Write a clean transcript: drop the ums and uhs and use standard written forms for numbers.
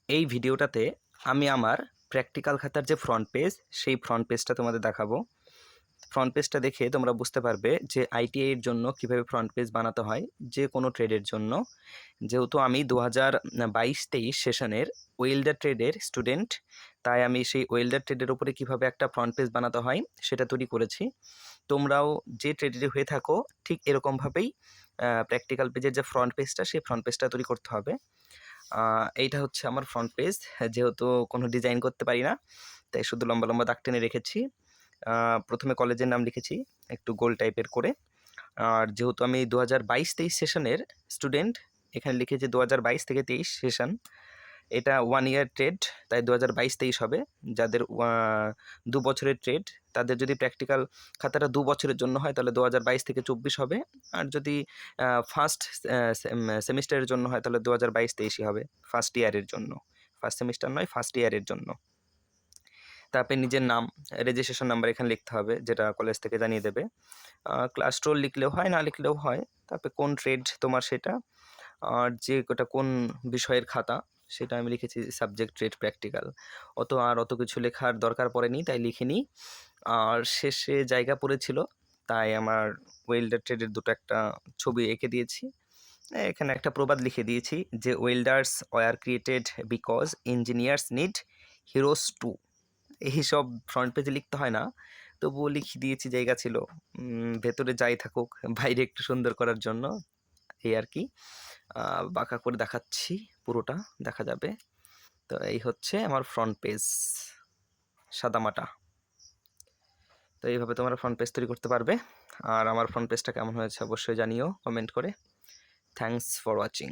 এই ভিডিওটাতে আমি আমার প্র্যাকটিক্যাল খাতার যে ফ্রন্ট পেজ সেই ফ্রন্ট পেজটা তোমাদের দেখাবো। ফ্রন্ট পেজটা দেখে তোমরা বুঝতে পারবে যে আইটিআই এর জন্য কীভাবে ফ্রন্ট পেজ বানাতে হয় যে কোনো ট্রেডের জন্য। যেহেতু আমি 2022-23 সেশনের ওয়েল্ডার ট্রেডের স্টুডেন্ট, তাই আমি সেই ওয়েল্ডার ট্রেডের উপরে কীভাবে একটা ফ্রন্ট পেজ বানাতে হয় সেটা তৈরি করেছি। তোমরাও যে ট্রেডে হয়ে থাকো ঠিক এরকমভাবেই প্র্যাকটিক্যাল পেজের যে ফ্রন্ট পেজটা সেই ফ্রন্ট পেজটা তৈরি করতে হবে। এইটা হচ্ছে আমার ফ্রন্ট পেজ। যেহেতু কোনো ডিজাইন করতে পারি না তাই শুধু লম্বা লম্বা দাগ টেনে রেখেছি। প্রথমে কলেজের নাম লিখেছি একটু গোল টাইপের করে। আর যেহেতু আমি 2022-23 সেশনের স্টুডেন্ট, এখানে লিখেছি 2022 থেকে 23 সেশন। এটা 1 ইয়ার ট্রেড, তাই 2022-23 হবে। যাদের 2 বছরের ট্রেড তাদের যদি প্র্যাকটিক্যাল খাতাটা 2 বছরের জন্য হয় তাহলে 2022 থেকে 24 হবে। আর যদি ফার্স্ট সেমিস্টারের জন্য হয় তাহলে 2022-23 হবে, ফার্স্ট ইয়ারের জন্য। ফার্স্ট সেমিস্টার নয়, ফার্স্ট ইয়ারের জন্য। তারপরে নিজের নাম, রেজিস্ট্রেশন নাম্বার এখানে লিখতে হবে, যেটা কলেজ থেকে জানিয়ে দেবে। ক্লাস রোল লিখলেও হয়, না লিখলেও হয়। তারপরে কোন ট্রেড তোমার সেটা, আর যে ওটা কোন বিষয়ের খাতা সেটা আমি লিখেছি সাবজেক্ট ট্রেড প্র্যাকটিক্যাল। অত কিছু লেখার দরকার পড়েনি, তাই লিখিনি। আর শেষে জায়গা পড়েছিল, তাই আমার ওয়েল্ডার ট্রেডের দুটো একটা ছবি এঁকে দিয়েছি। এখানে একটা প্রবাদ লিখে দিয়েছি যে welders were created because engineers need heroes too. এইসব ফ্রন্ট পেজে লিখতে হয় না, তবুও লিখে দিয়েছি, জায়গা ছিল। ভেতরে যাই থাকুক, বাইরে একটু সুন্দর করার জন্য, এই আর কি। বাঁকা করে দেখাচ্ছি, পুরোটা দেখা যাবে। তো এই হচ্ছে আমার ফ্রন্ট পেজ, সাদামাটা। তো এইভাবে তোমরা ফ্রন্ট পেজ তৈরি করতে পারবে। আর আমার ফ্রন্ট পেজটা কেমন হয়েছে অবশ্যই জানিও কমেন্ট করে। Thanks for watching.